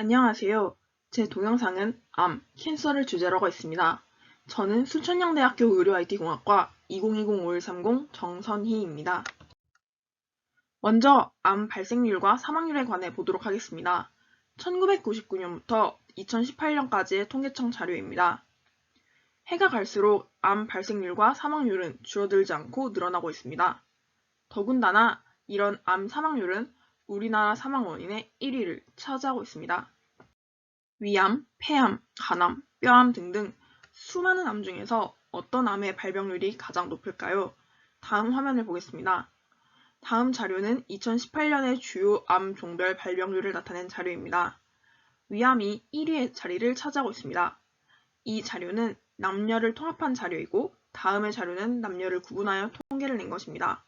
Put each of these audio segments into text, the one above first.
안녕하세요. 제 동영상은 암, 캔서를 주제로 하고 있습니다. 저는 순천향대학교 의료-IT공학과 2020-5130 정선희입니다. 먼저 암 발생률과 사망률에 관해 보도록 하겠습니다. 1999년부터 2018년까지의 통계청 자료입니다. 해가 갈수록 암 발생률과 사망률은 줄어들지 않고 늘어나고 있습니다. 더군다나 이런 암 사망률은 우리나라 사망 원인의 1위를 차지하고 있습니다. 위암, 폐암, 간암, 뼈암 등등 수많은 암 중에서 어떤 암의 발병률이 가장 높을까요? 다음 화면을 보겠습니다. 다음 자료는 2018년의 주요 암 종별 발병률을 나타낸 자료입니다. 위암이 1위의 자리를 차지하고 있습니다. 이 자료는 남녀를 통합한 자료이고 다음의 자료는 남녀를 구분하여 통계를 낸 것입니다.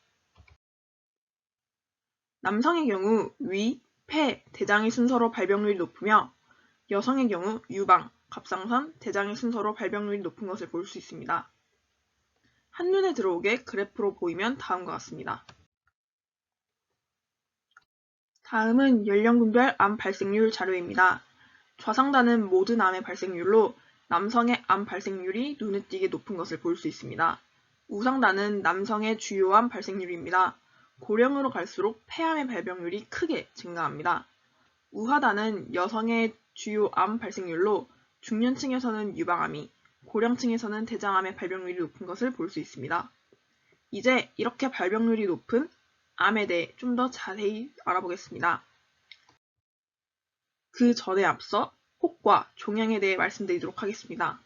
남성의 경우 위, 폐, 대장의 순서로 발병률이 높으며 여성의 경우 유방, 갑상선, 대장의 순서로 발병률이 높은 것을 볼 수 있습니다. 한눈에 들어오게 그래프로 보이면 다음과 같습니다. 다음은 연령군별 암 발생률 자료입니다. 좌상단은 모든 암의 발생률로 남성의 암 발생률이 눈에 띄게 높은 것을 볼 수 있습니다. 우상단은 남성의 주요 암 발생률입니다. 고령으로 갈수록 폐암의 발병률이 크게 증가합니다. 우하단은 여성의 주요 암 발생률로 중년층에서는 유방암이, 고령층에서는 대장암의 발병률이 높은 것을 볼 수 있습니다. 이제 이렇게 발병률이 높은 암에 대해 좀 더 자세히 알아보겠습니다. 그 전에 앞서 혹과 종양에 대해 말씀드리도록 하겠습니다.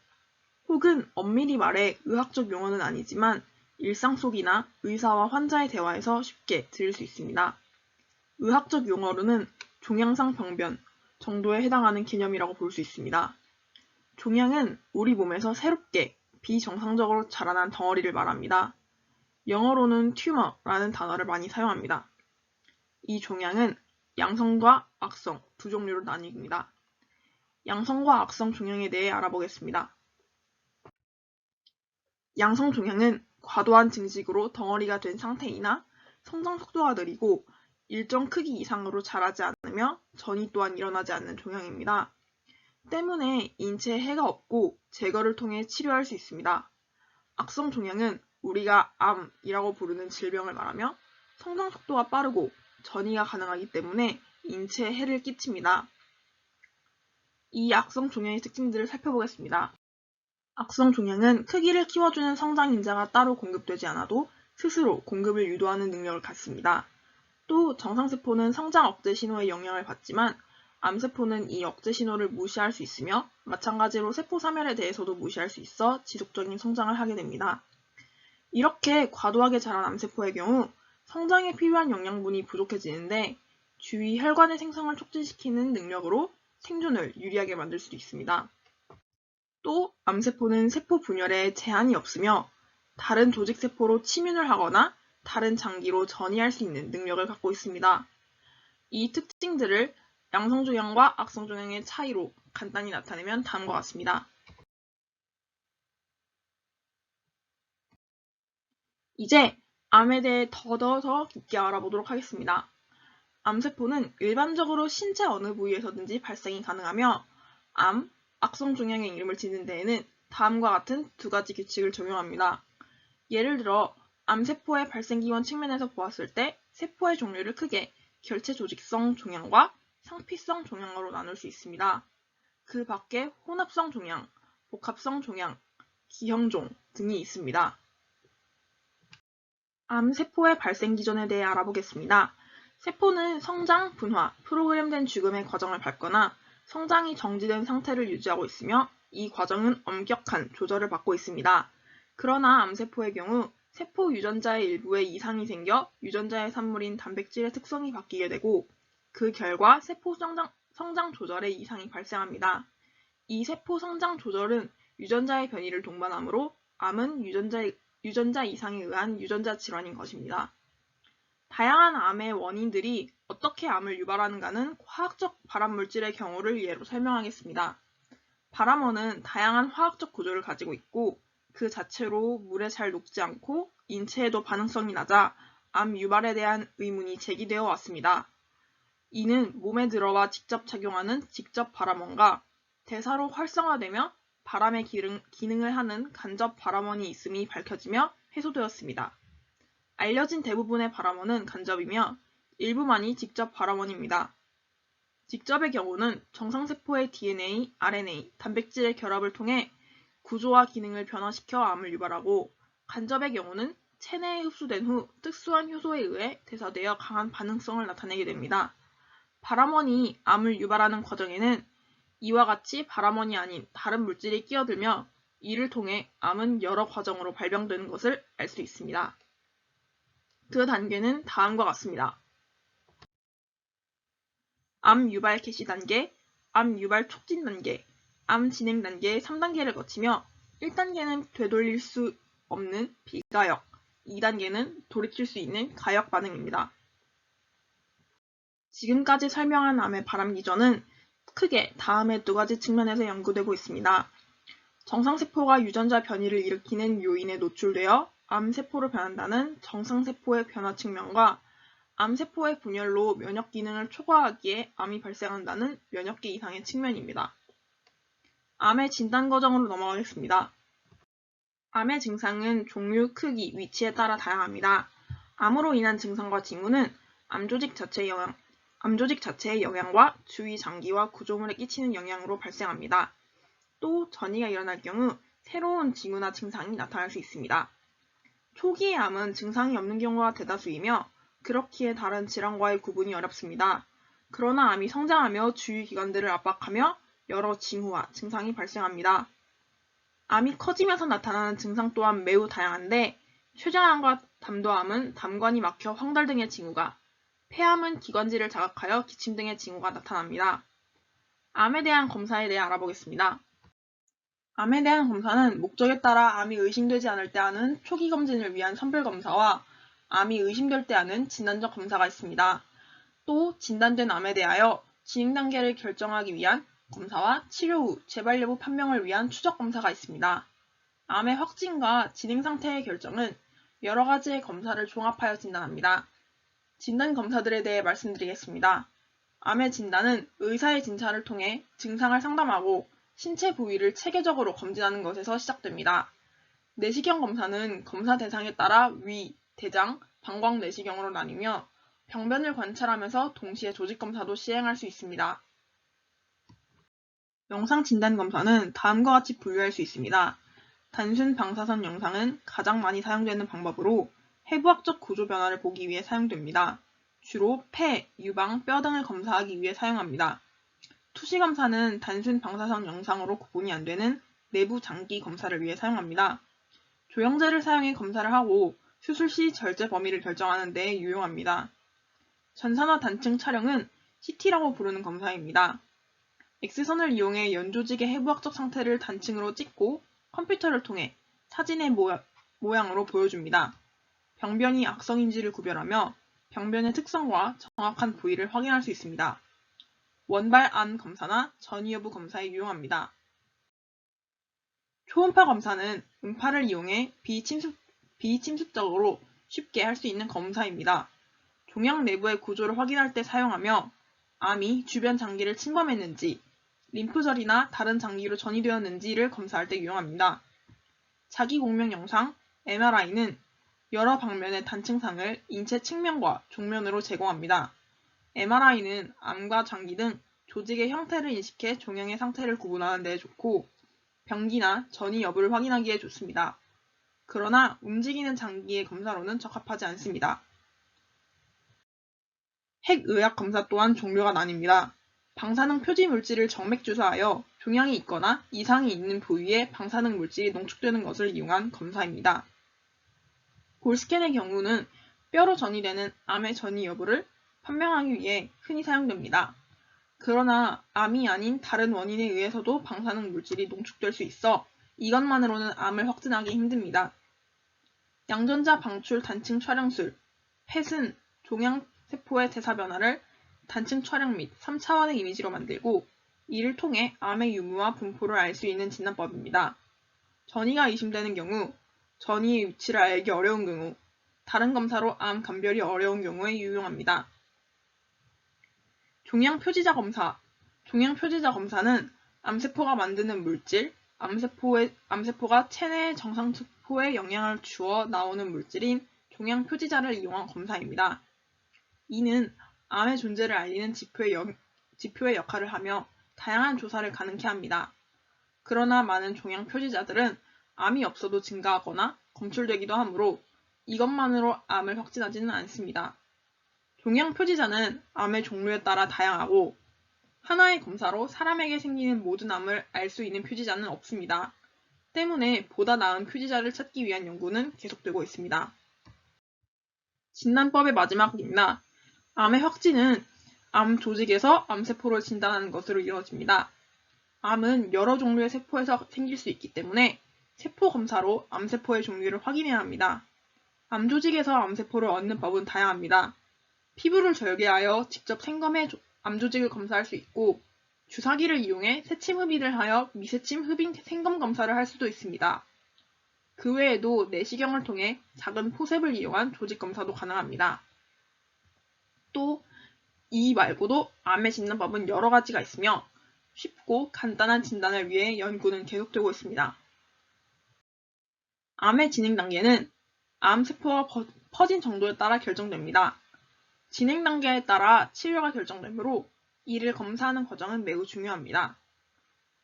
혹은 엄밀히 말해 의학적 용어는 아니지만 일상 속이나 의사와 환자의 대화에서 쉽게 들을 수 있습니다. 의학적 용어로는 종양상 병변 정도에 해당하는 개념이라고 볼 수 있습니다. 종양은 우리 몸에서 새롭게 비정상적으로 자라난 덩어리를 말합니다. 영어로는 튜머라는 단어를 많이 사용합니다. 이 종양은 양성과 악성 두 종류로 나뉩니다. 양성과 악성 종양에 대해 알아보겠습니다. 양성 종양은 과도한 증식으로 덩어리가 된 상태이나 성장 속도가 느리고 일정 크기 이상으로 자라지 않으며 전이 또한 일어나지 않는 종양입니다. 때문에 인체에 해가 없고 제거를 통해 치료할 수 있습니다. 악성 종양은 우리가 암이라고 부르는 질병을 말하며 성장 속도가 빠르고 전이가 가능하기 때문에 인체에 해를 끼칩니다. 이 악성 종양의 특징들을 살펴보겠습니다. 악성 종양은 크기를 키워주는 성장인자가 따로 공급되지 않아도 스스로 공급을 유도하는 능력을 갖습니다. 또 정상세포는 성장 억제 신호의 영향을 받지만 암세포는 이 억제 신호를 무시할 수 있으며 마찬가지로 세포 사멸에 대해서도 무시할 수 있어 지속적인 성장을 하게 됩니다. 이렇게 과도하게 자란 암세포의 경우 성장에 필요한 영양분이 부족해지는데 주위 혈관의 생성을 촉진시키는 능력으로 생존을 유리하게 만들 수도 있습니다. 또 암세포는 세포 분열에 제한이 없으며 다른 조직세포로 침윤을 하거나 다른 장기로 전이할 수 있는 능력을 갖고 있습니다. 이 특징들을 양성종양과 악성종양의 차이로 간단히 나타내면 다음과 같습니다. 이제 암에 대해 더 깊게 알아보도록 하겠습니다. 암세포는 일반적으로 신체 어느 부위에서든지 발생이 가능하며 암, 악성종양의 이름을 짓는 데에는 다음과 같은 두 가지 규칙을 적용합니다. 예를 들어 암세포의 발생기원 측면에서 보았을 때 세포의 종류를 크게 결체조직성 종양과 상피성 종양으로 나눌 수 있습니다. 그 밖에 혼합성 종양, 복합성 종양, 기형종 등이 있습니다. 암세포의 발생 기전에 대해 알아보겠습니다. 세포는 성장, 분화, 프로그램된 죽음의 과정을 밟거나 성장이 정지된 상태를 유지하고 있으며 이 과정은 엄격한 조절을 받고 있습니다. 그러나 암세포의 경우 세포 유전자의 일부에 이상이 생겨 유전자의 산물인 단백질의 특성이 바뀌게 되고 그 결과 세포 성장 조절에 이상이 발생합니다. 이 세포 성장 조절은 유전자의 변이를 동반하므로 암은 유전자 이상에 의한 유전자 질환인 것입니다. 다양한 암의 원인들이 어떻게 암을 유발하는가는 화학적 발암물질의 경우를 예로 설명하겠습니다. 발암원은 다양한 화학적 구조를 가지고 있고 그 자체로 물에 잘 녹지 않고 인체에도 반응성이 낮아 암 유발에 대한 의문이 제기되어 왔습니다. 이는 몸에 들어와 직접 작용하는 직접 바람원과 대사로 활성화되며 바람의 기능을 하는 간접 바람원이 있음이 밝혀지며 해소되었습니다. 알려진 대부분의 바람원은 간접이며 일부만이 직접 바람원입니다. 직접의 경우는 정상세포의 DNA, RNA, 단백질의 결합을 통해 구조와 기능을 변화시켜 암을 유발하고, 간접의 경우는 체내에 흡수된 후 특수한 효소에 의해 대사되어 강한 반응성을 나타내게 됩니다. 바람원이 암을 유발하는 과정에는 이와 같이 바람원이 아닌 다른 물질이 끼어들며 이를 통해 암은 여러 과정으로 발병되는 것을 알 수 있습니다. 그 단계는 다음과 같습니다. 암 유발 개시 단계, 암 유발 촉진 단계, 암 진행 단계의 3단계를 거치며 1단계는 되돌릴 수 없는 비가역, 2단계는 돌이킬 수 있는 가역 반응입니다. 지금까지 설명한 암의 바람 기전은 크게 다음의 두 가지 측면에서 연구되고 있습니다. 정상세포가 유전자 변이를 일으키는 요인에 노출되어 암세포로 변한다는 정상세포의 변화 측면과 암세포의 분열로 면역 기능을 초과하기에 암이 발생한다는 면역계 이상의 측면입니다. 암의 진단 과정으로 넘어가겠습니다. 암의 증상은 종류, 크기, 위치에 따라 다양합니다. 암으로 인한 증상과 징후는 암조직 자체의 영향과 주위 장기와 구조물에 끼치는 영향으로 발생합니다. 또 전이가 일어날 경우 새로운 징후나 증상이 나타날 수 있습니다. 초기의 암은 증상이 없는 경우가 대다수이며 그렇기에 다른 질환과의 구분이 어렵습니다. 그러나 암이 성장하며 주위 기관들을 압박하며 여러 징후와 증상이 발생합니다. 암이 커지면서 나타나는 증상 또한 매우 다양한데, 췌장암과 담도암은 담관이 막혀 황달 등의 징후가, 폐암은 기관지를 자극하여 기침 등의 징후가 나타납니다. 암에 대한 검사에 대해 알아보겠습니다. 암에 대한 검사는 목적에 따라 암이 의심되지 않을 때 하는 초기 검진을 위한 선별검사와 암이 의심될 때 하는 진단적 검사가 있습니다. 또 진단된 암에 대하여 진행 단계를 결정하기 위한 검사와 치료 후 재발 여부 판명을 위한 추적 검사가 있습니다. 암의 확진과 진행 상태의 결정은 여러 가지의 검사를 종합하여 진단합니다. 진단 검사들에 대해 말씀드리겠습니다. 암의 진단은 의사의 진찰을 통해 증상을 상담하고 신체 부위를 체계적으로 검진하는 것에서 시작됩니다. 내시경 검사는 검사 대상에 따라 위, 대장, 방광 내시경으로 나뉘며 병변을 관찰하면서 동시에 조직 검사도 시행할 수 있습니다. 영상 진단 검사는 다음과 같이 분류할 수 있습니다. 단순 방사선 영상은 가장 많이 사용되는 방법으로 해부학적 구조 변화를 보기 위해 사용됩니다. 주로 폐, 유방, 뼈 등을 검사하기 위해 사용합니다. 투시 검사는 단순 방사선 영상으로 구분이 안 되는 내부 장기 검사를 위해 사용합니다. 조영제를 사용해 검사를 하고 수술 시 절제 범위를 결정하는 데 유용합니다. 전산화 단층 촬영은 CT라고 부르는 검사입니다. X선을 이용해 연조직의 해부학적 상태를 단층으로 찍고 컴퓨터를 통해 사진의 모양으로 보여줍니다. 병변이 악성인지를 구별하며 병변의 특성과 정확한 부위를 확인할 수 있습니다. 원발 안 검사나 전이 여부 검사에 유용합니다. 초음파 검사는 음파를 이용해 비침습적으로 쉽게 할 수 있는 검사입니다. 종양 내부의 구조를 확인할 때 사용하며 암이 주변 장기를 침범했는지, 림프절이나 다른 장기로 전이되었는지를 검사할 때 유용합니다. 자기공명 영상, MRI는 여러 방면의 단층상을 인체 측면과 종면으로 제공합니다. MRI는 암과 장기 등 조직의 형태를 인식해 종양의 상태를 구분하는 데 좋고 병기나 전이 여부를 확인하기에 좋습니다. 그러나 움직이는 장기의 검사로는 적합하지 않습니다. 핵의학 검사 또한 종류가 나뉩니다. 방사능 표지 물질을 정맥 주사하여 종양이 있거나 이상이 있는 부위에 방사능 물질이 농축되는 것을 이용한 검사입니다. 볼스캔의 경우는 뼈로 전이되는 암의 전이 여부를 판명하기 위해 흔히 사용됩니다. 그러나 암이 아닌 다른 원인에 의해서도 방사능 물질이 농축될 수 있어 이것만으로는 암을 확진하기 힘듭니다. 양전자 방출 단층 촬영술, 펫은 종양세포의 대사 변화를 단층 촬영 및 3차원의 이미지로 만들고 이를 통해 암의 유무와 분포를 알 수 있는 진단법입니다. 전이가 의심되는 경우, 전이의 위치를 알기 어려운 경우, 다른 검사로 암 감별이 어려운 경우에 유용합니다. 종양표지자 검사. 종양표지자 검사는 암세포가 만드는 물질, 암세포가 체내 정상세포에 영향을 주어 나오는 물질인 종양표지자를 이용한 검사입니다. 이는 암의 존재를 알리는 지표의 역할을 하며 다양한 조사를 가능케 합니다. 그러나 많은 종양표지자들은 암이 없어도 증가하거나 검출되기도 하므로 이것만으로 암을 확진하지는 않습니다. 종양표지자는 암의 종류에 따라 다양하고 하나의 검사로 사람에게 생기는 모든 암을 알 수 있는 표지자는 없습니다. 때문에 보다 나은 표지자를 찾기 위한 연구는 계속되고 있습니다. 진단법의 마지막입니다. 암의 확진은 암 조직에서 암세포를 진단하는 것으로 이루어집니다. 암은 여러 종류의 세포에서 생길 수 있기 때문에 세포 검사로 암세포의 종류를 확인해야 합니다. 암 조직에서 암세포를 얻는 법은 다양합니다. 피부를 절개하여 직접 생검해 암 조직을 검사할 수 있고 주사기를 이용해 세침 흡입을 하여 미세침 흡입 생검 검사를 할 수도 있습니다. 그 외에도 내시경을 통해 작은 포셉을 이용한 조직 검사도 가능합니다. 또 이 말고도 암의 진단법은 여러 가지가 있으며 쉽고 간단한 진단을 위해 연구는 계속되고 있습니다. 암의 진행 단계는 암 세포가 퍼진 정도에 따라 결정됩니다. 진행 단계에 따라 치료가 결정되므로 이를 검사하는 과정은 매우 중요합니다.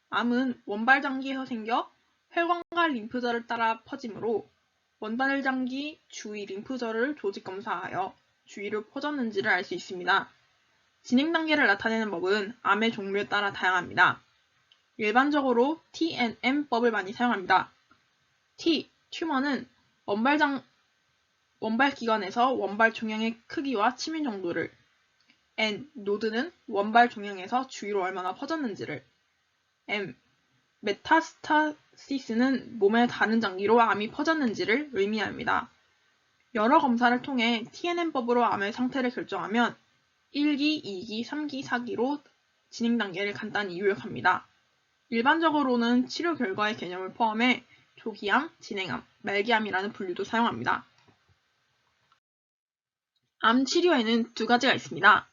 암은 원발장기에서 생겨 혈관과 림프절을 따라 퍼지므로 원발장기 주위 림프절을 조직 검사하여 주위로 퍼졌는지를 알 수 있습니다. 진행 단계를 나타내는 법은 암의 종류에 따라 다양합니다. 일반적으로 TNM법을 많이 사용합니다. T, 튜머는 원발기관에서 원발 종양의 크기와 치밀 정도를, N, 노드는 원발 종양에서 주위로 얼마나 퍼졌는지를, M, 메타스타시스는 몸의 다른 장기로 암이 퍼졌는지를 의미합니다. 여러 검사를 통해 TNM법으로 암의 상태를 결정하면 1기, 2기, 3기, 4기로 진행 단계를 간단히 요약합니다. 일반적으로는 치료 결과의 개념을 포함해 조기암, 진행암, 말기암이라는 분류도 사용합니다. 암 치료에는 두 가지가 있습니다.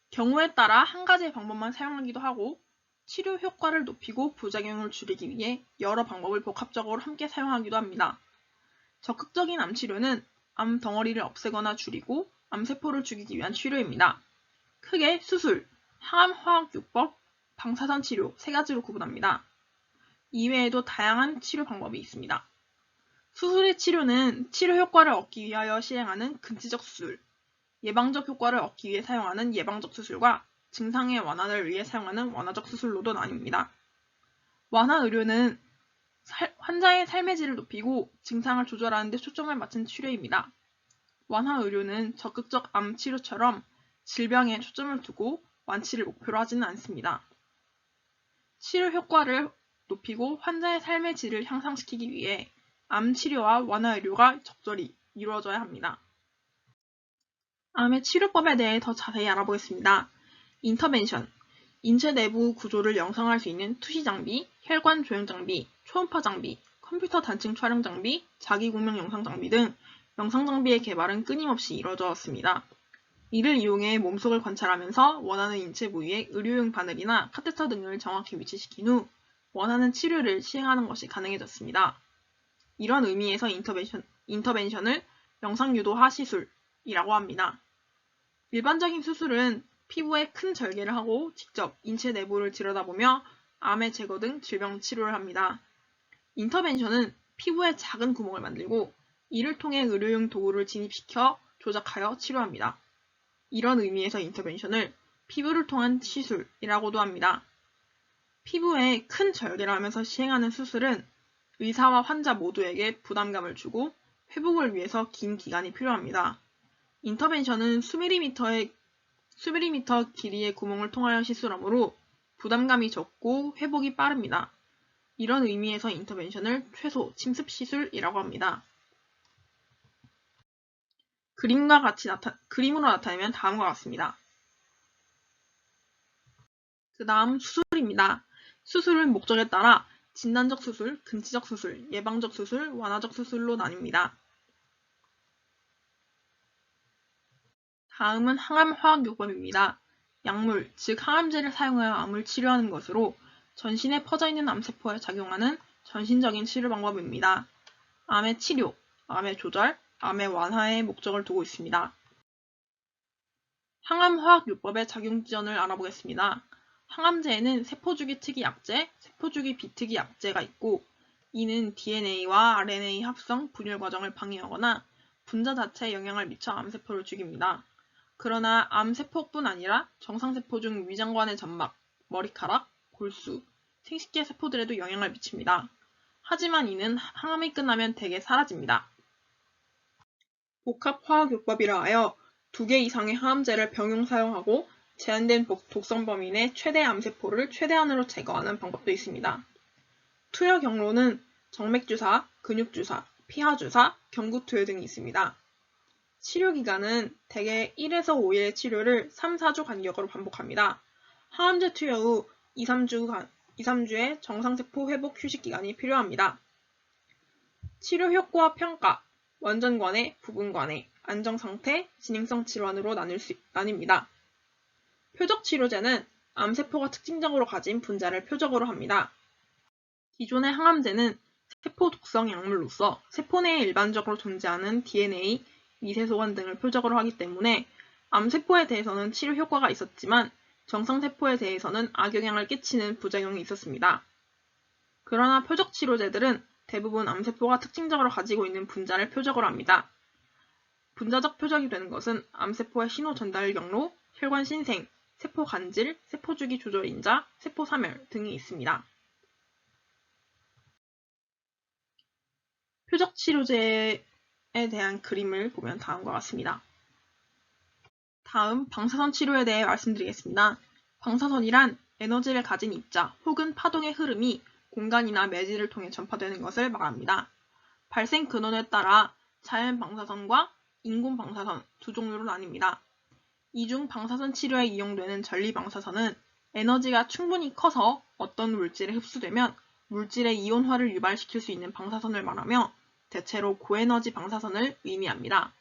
경우에 따라 한 가지의 방법만 사용하기도 하고 치료 효과를 높이고 부작용을 줄이기 위해 여러 방법을 복합적으로 함께 사용하기도 합니다. 적극적인 암 치료는 암 덩어리를 없애거나 줄이고 암세포를 죽이기 위한 치료입니다. 크게 수술, 항암화학요법, 방사선 치료 세 가지로 구분합니다. 이외에도 다양한 치료 방법이 있습니다. 수술의 치료는 치료 효과를 얻기 위하여 시행하는 근치적 수술, 예방적 효과를 얻기 위해 사용하는 예방적 수술과 증상의 완화를 위해 사용하는 완화적 수술로도 나뉩니다. 완화 의료는 환자의 삶의 질을 높이고 증상을 조절하는 데 초점을 맞춘 치료입니다. 완화 의료는 적극적 암 치료처럼 질병에 초점을 두고 완치를 목표로 하지는 않습니다. 치료 효과를 높이고 환자의 삶의 질을 향상시키기 위해 암 치료와 완화 의료가 적절히 이루어져야 합니다. 암의 치료법에 대해 더 자세히 알아보겠습니다. 인터벤션, 인체 내부 구조를 영상할 수 있는 투시 장비, 혈관 조형 장비, 초음파 장비, 컴퓨터 단층 촬영 장비, 자기공명 영상 장비 등 영상 장비의 개발은 끊임없이 이루어져 왔습니다. 이를 이용해 몸속을 관찰하면서 원하는 인체 부위에 의료용 바늘이나 카테터 등을 정확히 위치시킨 후 원하는 치료를 시행하는 것이 가능해졌습니다. 이런 의미에서 인터벤션을 영상유도화 시술이라고 합니다. 일반적인 수술은 피부에 큰 절개를 하고 직접 인체 내부를 들여다보며 암의 제거 등 질병 치료를 합니다. 인터벤션은 피부에 작은 구멍을 만들고 이를 통해 의료용 도구를 진입시켜 조작하여 치료합니다. 이런 의미에서 인터벤션을 피부를 통한 시술이라고도 합니다. 피부에 큰 절개를 하면서 시행하는 수술은 의사와 환자 모두에게 부담감을 주고 회복을 위해서 긴 기간이 필요합니다. 인터벤션은 수미리미터 길이의 구멍을 통하여 시술하므로 부담감이 적고 회복이 빠릅니다. 이런 의미에서 인터벤션을 최소 침습 시술이라고 합니다. 그림으로 나타내면 다음과 같습니다. 그 다음 수술입니다. 수술은 목적에 따라 진단적 수술, 근치적 수술, 예방적 수술, 완화적 수술로 나뉩니다. 다음은 항암화학요법입니다. 약물, 즉 항암제를 사용하여 암을 치료하는 것으로 전신에 퍼져있는 암세포에 작용하는 전신적인 치료 방법입니다. 암의 치료, 암의 조절, 암의 완화에 목적을 두고 있습니다. 항암화학요법의 작용지연을 알아보겠습니다. 항암제에는 세포주기 특이 약제, 세포주기 비특이 약제가 있고 이는 DNA와 RNA 합성, 분열 과정을 방해하거나 분자 자체에 영향을 미쳐 암세포를 죽입니다. 그러나 암세포뿐 아니라 정상세포 중 위장관의 점막, 머리카락, 골수, 생식계 세포들에도 영향을 미칩니다. 하지만 이는 항암이 끝나면 대개 사라집니다. 복합화학요법이라 하여 2개 이상의 항암제를 병용 사용하고 제한된 독성 범위내 최대 암세포를 최대한으로 제거하는 방법도 있습니다. 투여 경로는 정맥주사, 근육주사, 피하주사, 경구투여 등이 있습니다. 치료기간은 대개 1에서 5일의 치료를 3, 4주 간격으로 반복합니다. 항암제 투여 후 2, 3주의 정상세포 회복 휴식기간이 필요합니다. 치료 효과 평가, 원전관해, 부분관해, 안정상태, 진행성 질환으로 나뉩니다. 표적치료제는 암세포가 특징적으로 가진 분자를 표적으로 합니다. 기존의 항암제는 세포 독성 약물로서 세포 내에 일반적으로 존재하는 DNA, 미세소관 등을 표적으로 하기 때문에 암세포에 대해서는 치료 효과가 있었지만 정상세포에 대해서는 악영향을 끼치는 부작용이 있었습니다. 그러나 표적치료제들은 대부분 암세포가 특징적으로 가지고 있는 분자를 표적으로 합니다. 분자적 표적이 되는 것은 암세포의 신호 전달 경로, 혈관 신생, 세포 간질, 세포주기 조절 인자, 세포 사멸 등이 있습니다. 표적 치료제에 대한 그림을 보면 다음과 같습니다. 다음 방사선 치료에 대해 말씀드리겠습니다. 방사선이란 에너지를 가진 입자 혹은 파동의 흐름이 공간이나 매질을 통해 전파되는 것을 말합니다. 발생 근원에 따라 자연 방사선과 인공 방사선 두 종류로 나뉩니다. 이 중 방사선 치료에 이용되는 전리 방사선은 에너지가 충분히 커서 어떤 물질에 흡수되면 물질의 이온화를 유발시킬 수 있는 방사선을 말하며 대체로 고에너지 방사선을 의미합니다.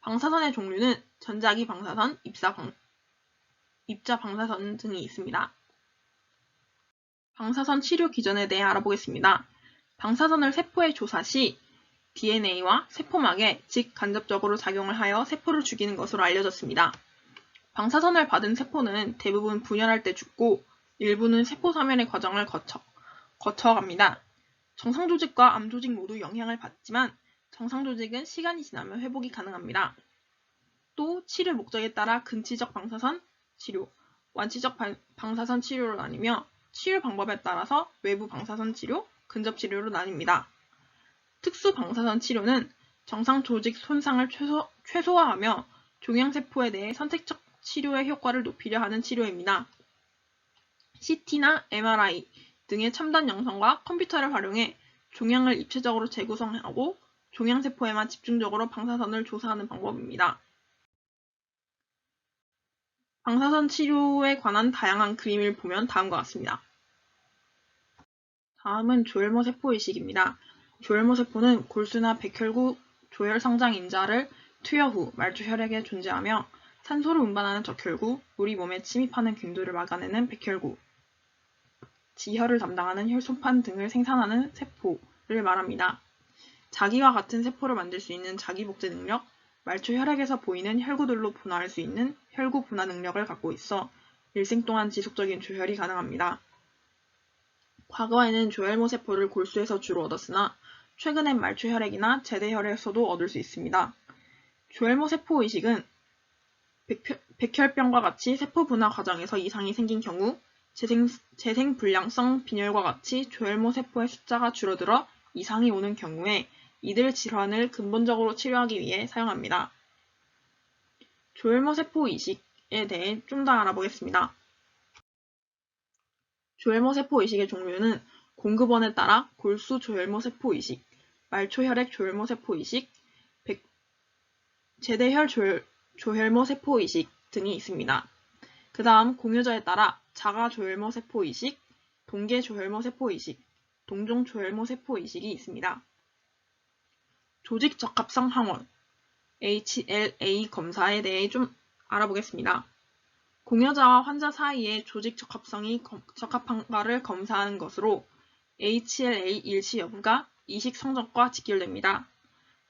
방사선의 종류는 전자기 방사선, 입자 방사선 등이 있습니다. 방사선 치료 기전에 대해 알아보겠습니다. 방사선을 세포에 조사 시 DNA와 세포막에 즉 간접적으로 작용을 하여 세포를 죽이는 것으로 알려졌습니다. 방사선을 받은 세포는 대부분 분열할 때 죽고 일부는 세포 사멸의 과정을 거쳐갑니다. 정상 조직과 암 조직 모두 영향을 받지만 정상 조직은 시간이 지나면 회복이 가능합니다. 또 치료 목적에 따라 근치적 방사선 치료, 완치적 방사선 치료로 나뉘며 치료 방법에 따라서 외부 방사선 치료, 근접 치료로 나뉩니다. 특수 방사선 치료는 정상 조직 손상을 최소화하며 종양세포에 대해 선택적 치료의 효과를 높이려 하는 치료입니다. CT나 MRI 등의 첨단 영상과 컴퓨터를 활용해 종양을 입체적으로 재구성하고 종양세포에만 집중적으로 방사선을 조사하는 방법입니다. 방사선 치료에 관한 다양한 그림을 보면 다음과 같습니다. 다음은 조혈모 세포이식입니다. 조혈모 세포는 골수나 백혈구 조혈성장 인자를 투여 후 말초 혈액에 존재하며 산소를 운반하는 적혈구, 우리 몸에 침입하는 균들을 막아내는 백혈구, 지혈을 담당하는 혈소판 등을 생산하는 세포를 말합니다. 자기와 같은 세포를 만들 수 있는 자기복제 능력, 말초 혈액에서 보이는 혈구들로 분화할 수 있는 혈구 분화 능력을 갖고 있어 일생 동안 지속적인 조혈이 가능합니다. 과거에는 조혈모 세포를 골수에서 주로 얻었으나 최근엔 말초 혈액이나 제대 혈액에서도 얻을 수 있습니다. 조혈모 세포 이식은 백혈병과 같이 세포 분화 과정에서 이상이 생긴 경우 재생불량성 빈혈과 같이 조혈모 세포의 숫자가 줄어들어 이상이 오는 경우에 이들 질환을 근본적으로 치료하기 위해 사용합니다. 조혈모 세포 이식에 대해 좀 더 알아보겠습니다. 조혈모 세포 이식의 종류는 공급원에 따라 골수 조혈모 세포 이식, 말초 혈액 조혈모 세포 이식, 제대혈 조혈모 세포 이식 등이 있습니다. 그 다음 공유저에 따라 자가 조혈모 세포 이식, 동계 조혈모 세포 이식, 동종 조혈모 세포 이식이 있습니다. 조직 적합성 항원 HLA 검사에 대해 좀 알아보겠습니다. 공여자와 환자 사이의 조직 적합성이 적합한가를 검사하는 것으로 HLA 일치 여부가 이식 성적과 직결됩니다.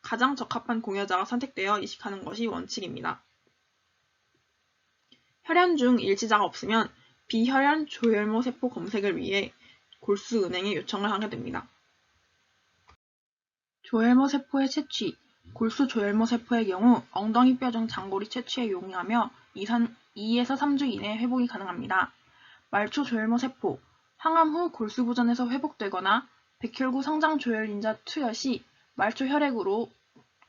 가장 적합한 공여자가 선택되어 이식하는 것이 원칙입니다. 혈연 중 일치자가 없으면 비혈연 조혈모 세포 검색을 위해 골수은행에 요청을 하게 됩니다. 조혈모 세포의 채취, 골수 조혈모 세포의 경우 엉덩이 뼈 중 장골이 채취에 용이하며 2에서 3주 이내에 회복이 가능합니다. 말초 조혈모 세포, 항암 후 골수 부전에서 회복되거나 백혈구 성장 조혈인자 투여 시 말초 혈액으로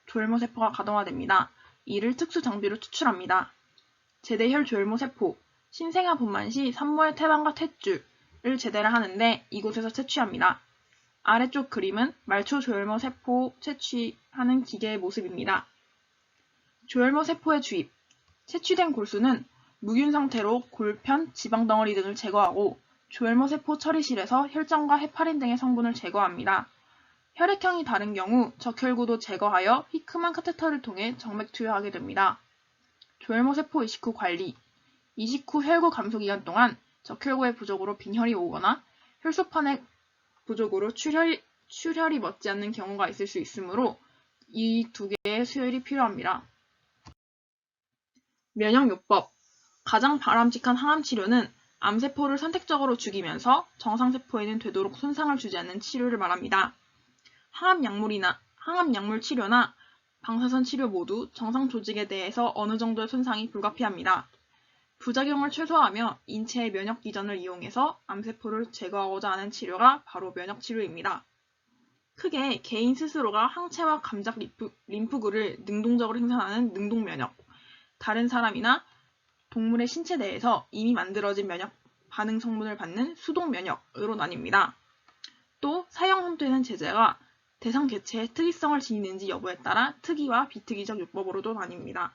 조혈모 세포가 가동화됩니다. 이를 특수 장비로 추출합니다. 제대혈 조혈모 세포, 신생아 분만 시 산모의 태반과 탯줄을 제대를 하는데 이곳에서 채취합니다. 아래쪽 그림은 말초 조혈모 세포 채취하는 기계의 모습입니다. 조혈모 세포의 주입, 채취된 골수는 무균 상태로 골편, 지방덩어리 등을 제거하고 조혈모 세포 처리실에서 혈장과 헤파린 등의 성분을 제거합니다. 혈액형이 다른 경우 적혈구도 제거하여 히크만 카테터를 통해 정맥 투여하게 됩니다. 조혈모 세포 이식 후 관리, 이식 후 혈구 감소 기간 동안 적혈구의 부족으로 빈혈이 오거나 혈소판의 부족으로 출혈이 멎지 않는 경우가 있을 수 있으므로 이 두 개의 수혈이 필요합니다. 면역요법, 가장 바람직한 항암치료는 암세포를 선택적으로 죽이면서 정상세포에는 되도록 손상을 주지 않는 치료를 말합니다. 항암약물 치료나 방사선 치료 모두 정상 조직에 대해서 어느 정도의 손상이 불가피합니다. 부작용을 최소화하며 인체의 면역 기전을 이용해서 암세포를 제거하고자 하는 치료가 바로 면역치료입니다. 크게 개인 스스로가 항체와 감작 림프구를 능동적으로 생산하는 능동면역, 다른 사람이나 동물의 신체 내에서 이미 만들어진 면역 반응 성분을 받는 수동면역으로 나뉩니다. 또 사형 형태는 제재가 대상 개체의 특이성을 지니는지 여부에 따라 특이와 비특이적 요법으로도 나뉩니다.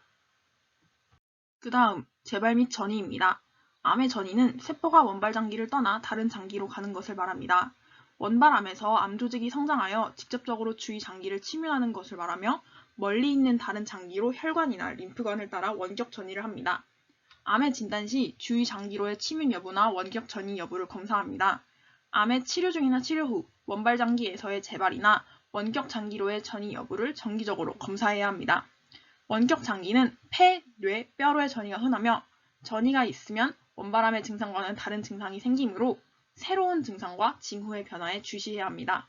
그 다음 재발 및 전이입니다. 암의 전이는 세포가 원발 장기를 떠나 다른 장기로 가는 것을 말합니다. 원발암에서 암 조직이 성장하여 직접적으로 주위 장기를 침유하는 것을 말하며 멀리 있는 다른 장기로 혈관이나 림프관을 따라 원격 전이를 합니다. 암의 진단 시 주위 장기로의 침윤 여부나 원격 전이 여부를 검사합니다. 암의 치료 중이나 치료 후 원발 장기에서의 재발이나 원격 장기로의 전이 여부를 정기적으로 검사해야 합니다. 원격 장기는 폐, 뇌, 뼈로의 전이가 흔하며 전이가 있으면 원발암의 증상과는 다른 증상이 생기므로 새로운 증상과 징후의 변화에 주시해야 합니다.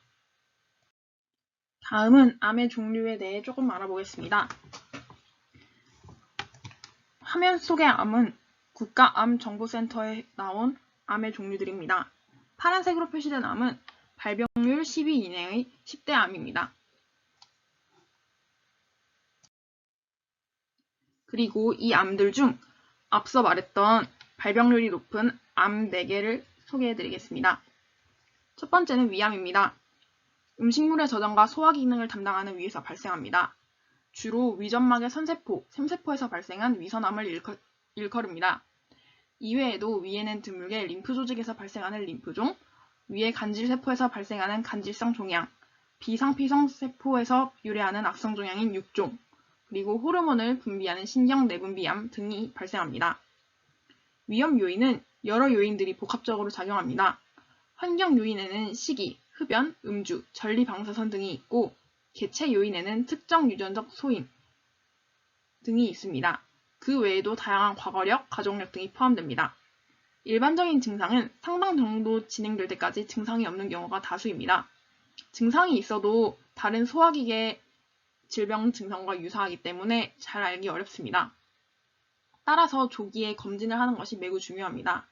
다음은 암의 종류에 대해 조금 알아보겠습니다. 화면 속의 암은 국가암정보센터에 나온 암의 종류들입니다. 파란색으로 표시된 암은 발병률 10위 이내의 10대 암입니다. 그리고 이 암들 중 앞서 말했던 발병률이 높은 암 4개를 소개해드리겠습니다. 첫 번째는 위암입니다. 음식물의 저장과 소화 기능을 담당하는 위에서 발생합니다. 주로 위점막의 선세포, 샘세포에서 발생한 위선암을 일컬습니다. 이외에도 위에는 드물게 림프 조직에서 발생하는 림프종, 위의 간질세포에서 발생하는 간질성 종양, 비상피성 세포에서 유래하는 악성 종양인 육종, 그리고 호르몬을 분비하는 신경 내분비암 등이 발생합니다. 위험 요인은 여러 요인들이 복합적으로 작용합니다. 환경 요인에는 식이, 흡연, 음주, 전리방사선 등이 있고 개체 요인에는 특정 유전적 소인 등이 있습니다. 그 외에도 다양한 과거력, 가족력 등이 포함됩니다. 일반적인 증상은 상당 정도 진행될 때까지 증상이 없는 경우가 다수입니다. 증상이 있어도 다른 소화기계 질병 증상과 유사하기 때문에 잘 알기 어렵습니다. 따라서 조기에 검진을 하는 것이 매우 중요합니다.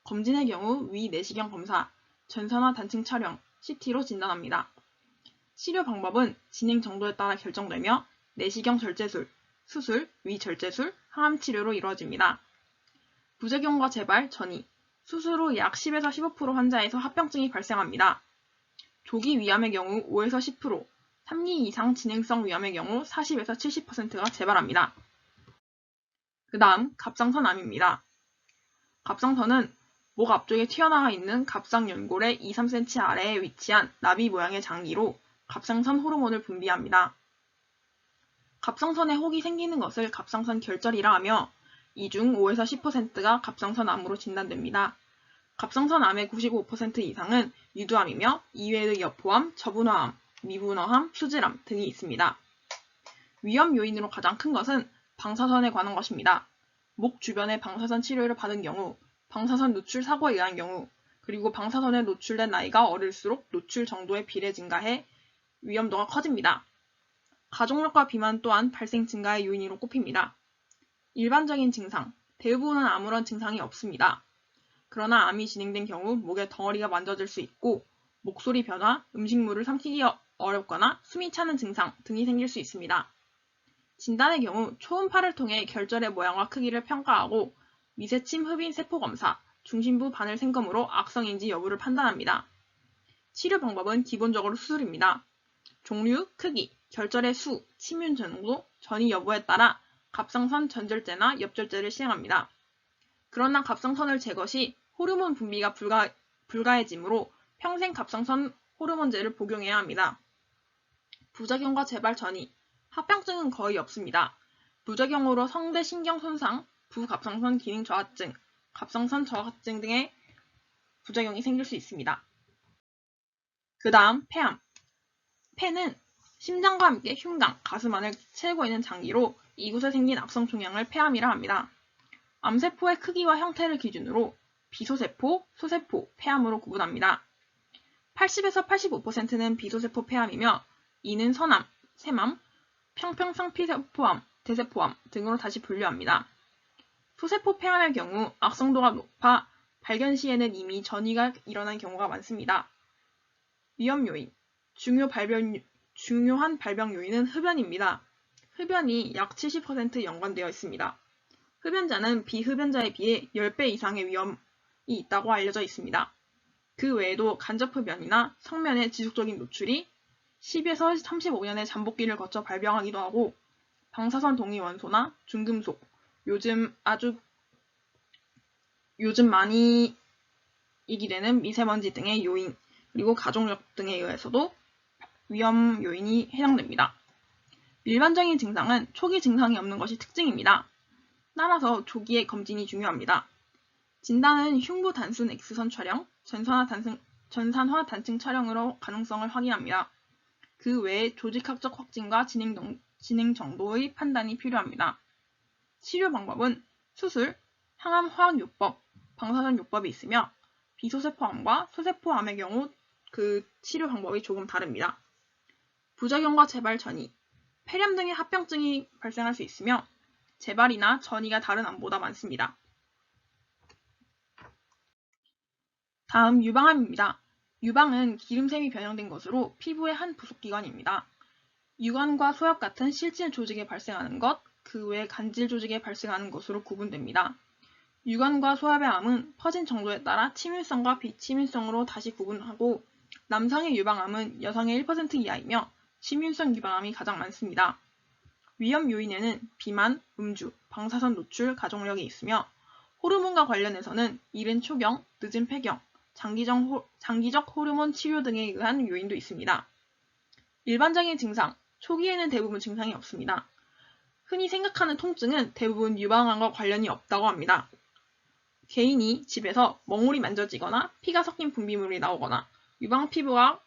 검진의 경우 위 내시경 검사, 전산화 단층 촬영, CT로 진단합니다. 치료 방법은 진행 정도에 따라 결정되며 내시경 절제술, 수술, 위절제술, 항암치료로 이루어집니다. 부작용과 재발, 전이, 수술 후 약 10에서 15% 환자에서 합병증이 발생합니다. 조기 위암의 경우 5에서 10%, 3기 이상 진행성 위암의 경우 40에서 70%가 재발합니다. 그 다음 갑상선암입니다. 갑상선은 목 앞쪽에 튀어나와 있는 갑상연골의 2-3cm 아래에 위치한 나비 모양의 장기로 갑상선 호르몬을 분비합니다. 갑상선에 혹이 생기는 것을 갑상선 결절이라 하며 이 중 5에서 10%가 갑상선 암으로 진단됩니다. 갑상선 암의 95% 이상은 유두암이며 이외의 여포암, 저분화암, 미분화암, 수질암 등이 있습니다. 위험 요인으로 가장 큰 것은 방사선에 관한 것입니다. 목 주변에 방사선 치료를 받은 경우, 방사선 노출 사고에 의한 경우, 그리고 방사선에 노출된 나이가 어릴수록 노출 정도의 비례 증가해 위험도가 커집니다. 가족력과 비만 또한 발생 증가의 요인으로 꼽힙니다. 일반적인 증상, 대부분은 아무런 증상이 없습니다. 그러나 암이 진행된 경우 목에 덩어리가 만져질 수 있고 목소리 변화, 음식물을 삼키기 어렵거나 숨이 차는 증상 등이 생길 수 있습니다. 진단의 경우 초음파를 통해 결절의 모양과 크기를 평가하고 미세침 흡인 세포 검사, 중심부 바늘 생검으로 악성인지 여부를 판단합니다. 치료 방법은 기본적으로 수술입니다. 종류, 크기, 결절의 수, 침윤 정도, 전이 여부에 따라 갑상선 전절제나 엽절제를 시행합니다. 그러나 갑상선을 제거 시 호르몬 분비가 불가해지므로 평생 갑상선 호르몬제를 복용해야 합니다. 부작용과 재발 전이, 합병증은 거의 없습니다. 부작용으로 성대 신경 손상, 부갑상선 기능 저하증, 갑상선 저하증 등의 부작용이 생길 수 있습니다. 그 다음 폐암. 폐는 심장과 함께 흉곽, 가슴 안을 채우고 있는 장기로 이곳에 생긴 악성 종양을 폐암이라 합니다. 암세포의 크기와 형태를 기준으로 비소세포, 소세포, 폐암으로 구분합니다. 80에서 85%는 비소세포 폐암이며 이는 선암, 세암, 평평상피세포암, 대세포암 등으로 다시 분류합니다. 소세포 폐암의 경우 악성도가 높아 발견 시에는 이미 전이가 일어난 경우가 많습니다. 위험 요인, 중요한 발병 요인은 흡연입니다. 흡연이 약 70% 연관되어 있습니다. 흡연자는 비흡연자에 비해 10배 이상의 위험이 있다고 알려져 있습니다. 그 외에도 간접흡연이나 성면의 지속적인 노출이 10에서 35년의 잠복기를 거쳐 발병하기도 하고 방사선 동위원소나 중금속, 요즘 많이 이기되는 미세먼지 등의 요인, 그리고 가족력 등에 의해서도 위험 요인이 해당됩니다. 일반적인 증상은 초기 증상이 없는 것이 특징입니다. 따라서 조기의 검진이 중요합니다. 진단은 흉부 단순 X선 촬영, 전산화 단층 촬영으로 가능성을 확인합니다. 그 외에 조직학적 확진과 진행 정도의 판단이 필요합니다. 치료 방법은 수술, 항암화학요법, 방사선요법이 있으며 비소세포암과 소세포암의 경우 그 치료 방법이 조금 다릅니다. 부작용과 재발 전이, 폐렴 등의 합병증이 발생할 수 있으며 재발이나 전이가 다른 암보다 많습니다. 다음 유방암입니다. 유방은 기름샘이 변형된 것으로 피부의 한 부속기관입니다. 유관과 소엽 같은 실질 조직에 발생하는 것, 그 외 간질 조직에 발생하는 것으로 구분됩니다. 유관과 소엽의 암은 퍼진 정도에 따라 치밀성과 비치밀성으로 다시 구분하고 남성의 유방암은 여성의 1% 이하이며 치밀성 유방암이 가장 많습니다. 위험 요인에는 비만, 음주, 방사선 노출, 가족력이 있으며 호르몬과 관련해서는 이른 초경, 늦은 폐경, 장기적 호르몬 치료 등에 의한 요인도 있습니다. 일반적인 증상, 초기에는 대부분 증상이 없습니다. 흔히 생각하는 통증은 대부분 유방암과 관련이 없다고 합니다. 개인이 집에서 멍울이 만져지거나 피가 섞인 분비물이 나오거나 유방 피부가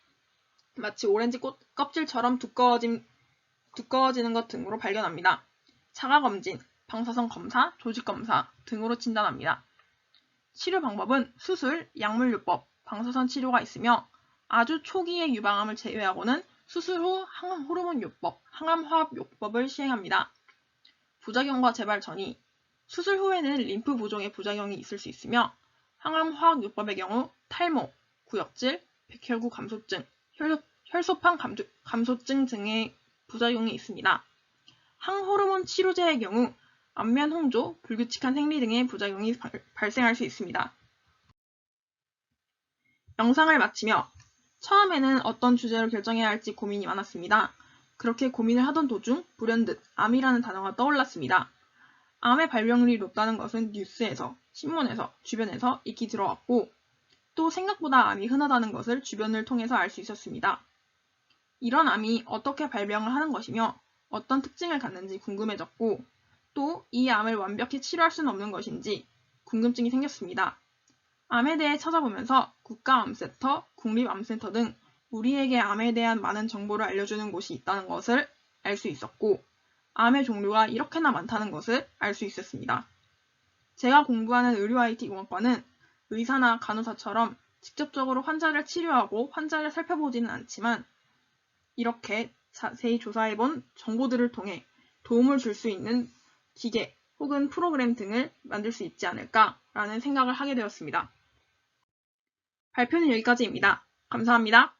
마치 오렌지 꽃 껍질처럼 두꺼워지는 것 등으로 발견합니다. 자가검진, 방사선 검사, 조직검사 등으로 진단합니다. 치료 방법은 수술, 약물요법, 방사선 치료가 있으며 아주 초기의 유방암을 제외하고는 수술 후 항호르몬요법, 항암화합요법을 시행합니다. 부작용과 재발 전이, 수술 후에는 림프 부종의 부작용이 있을 수 있으며 항암화학요법의 경우 탈모, 구역질, 백혈구 감소증, 혈소판 감소증 등의 부작용이 있습니다. 항호르몬 치료제의 경우 안면 홍조, 불규칙한 생리 등의 부작용이 발생할 수 있습니다. 영상을 마치며 처음에는 어떤 주제로 결정해야 할지 고민이 많았습니다. 그렇게 고민을 하던 도중 불현듯 암이라는 단어가 떠올랐습니다. 암의 발병률이 높다는 것은 뉴스에서, 신문에서, 주변에서 익히 들어왔고 또 생각보다 암이 흔하다는 것을 주변을 통해서 알 수 있었습니다. 이런 암이 어떻게 발병을 하는 것이며 어떤 특징을 갖는지 궁금해졌고 또 이 암을 완벽히 치료할 수는 없는 것인지 궁금증이 생겼습니다. 암에 대해 찾아보면서 국가암센터, 국립암센터 등 우리에게 암에 대한 많은 정보를 알려주는 곳이 있다는 것을 알 수 있었고, 암의 종류가 이렇게나 많다는 것을 알 수 있었습니다. 제가 공부하는 의료 IT 공학과는 의사나 간호사처럼 직접적으로 환자를 치료하고 환자를 살펴보지는 않지만 이렇게 자세히 조사해본 정보들을 통해 도움을 줄 수 있는 기계 혹은 프로그램 등을 만들 수 있지 않을까라는 생각을 하게 되었습니다. 발표는 여기까지입니다. 감사합니다.